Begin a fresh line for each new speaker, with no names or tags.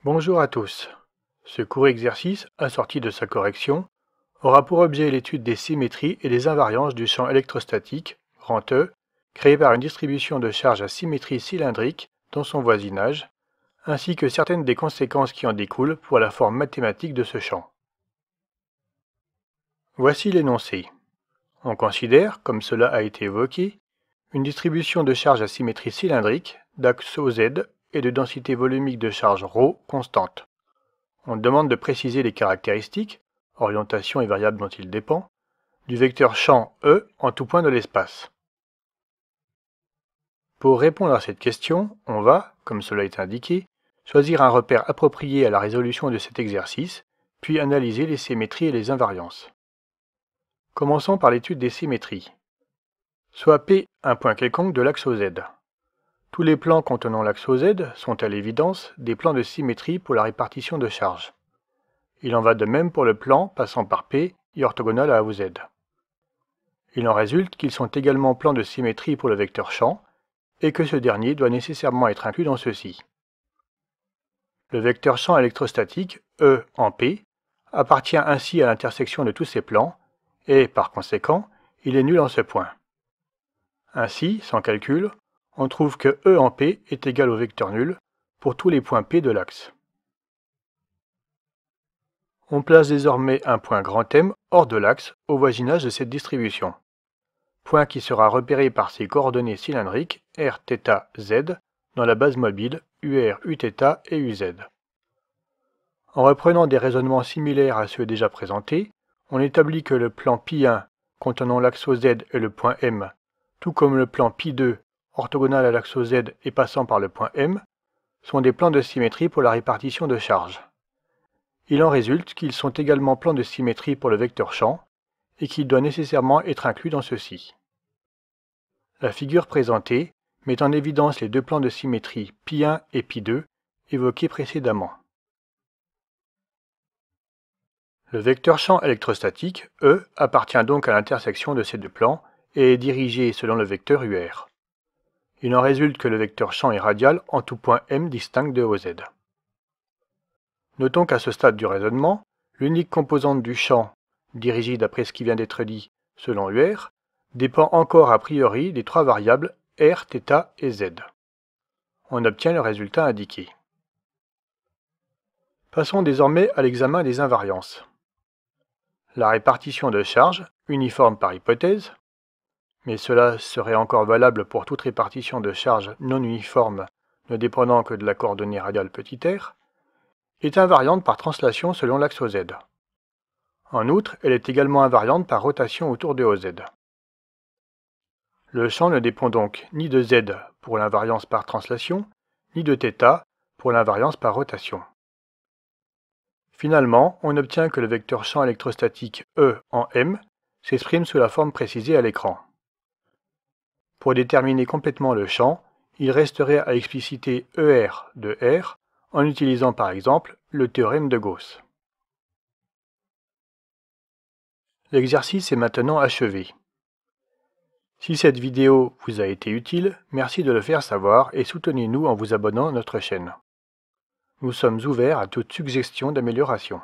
Bonjour à tous. Ce court exercice, assorti de sa correction, aura pour objet l'étude des symétries et des invariances du champ électrostatique, grand E, créé par une distribution de charge à symétrie cylindrique dans son voisinage, ainsi que certaines des conséquences qui en découlent pour la forme mathématique de ce champ. Voici l'énoncé. On considère, comme cela a été évoqué, une distribution de charge à symétrie cylindrique, d'axe OZ et de densité volumique de charge ρ constante. On demande de préciser les caractéristiques, orientation et variable dont il dépend, du vecteur champ E en tout point de l'espace. Pour répondre à cette question, on va, comme cela est indiqué, choisir un repère approprié à la résolution de cet exercice, puis analyser les symétries et les invariances. Commençons par l'étude des symétries. Soit P un point quelconque de l'axe OZ. Tous les plans contenant l'axe OZ sont à l'évidence des plans de symétrie pour la répartition de charges. Il en va de même pour le plan passant par P et orthogonal à OZ. Il en résulte qu'ils sont également plans de symétrie pour le vecteur champ et que ce dernier doit nécessairement être inclus dans ceux-ci. Le vecteur champ électrostatique, E en P, appartient ainsi à l'intersection de tous ces plans et, par conséquent, il est nul en ce point. Ainsi, sans calcul, on trouve que E en P est égal au vecteur nul pour tous les points P de l'axe. On place désormais un point grand M hors de l'axe au voisinage de cette distribution. Point qui sera repéré par ses coordonnées cylindriques r, θ, z dans la base mobile UR, Uθ et UZ. En reprenant des raisonnements similaires à ceux déjà présentés, on établit que le plan π1 contenant l'axe OZ et le point M, tout comme le plan π2 orthogonal à l'axe OZ et passant par le point M, sont des plans de symétrie pour la répartition de charges. Il en résulte qu'ils sont également plans de symétrie pour le vecteur champ et qu'il doit nécessairement être inclus dans ceux-ci. La figure présentée met en évidence les deux plans de symétrie π1 et π2 évoqués précédemment. Le vecteur champ électrostatique, E, appartient donc à l'intersection de ces deux plans et est dirigé selon le vecteur UR. Il en résulte que le vecteur champ est radial en tout point M distinct de OZ. Notons qu'à ce stade du raisonnement, l'unique composante du champ, dirigée d'après ce qui vient d'être dit selon UR, dépend encore a priori des trois variables R, θ et Z. On obtient le résultat indiqué. Passons désormais à l'examen des invariances. La répartition de charges, uniforme par hypothèse, mais cela serait encore valable pour toute répartition de charges non uniforme ne dépendant que de la coordonnée radiale petit r, est invariante par translation selon l'axe OZ. En outre, elle est également invariante par rotation autour de OZ. Le champ ne dépend donc ni de Z pour l'invariance par translation, ni de θ pour l'invariance par rotation. Finalement, on obtient que le vecteur champ électrostatique E en M s'exprime sous la forme précisée à l'écran. Pour déterminer complètement le champ, il resterait à expliciter ER de R en utilisant par exemple le théorème de Gauss. L'exercice est maintenant achevé. Si cette vidéo vous a été utile, merci de le faire savoir et soutenez-nous en vous abonnant à notre chaîne. Nous sommes ouverts à toute suggestion d'amélioration.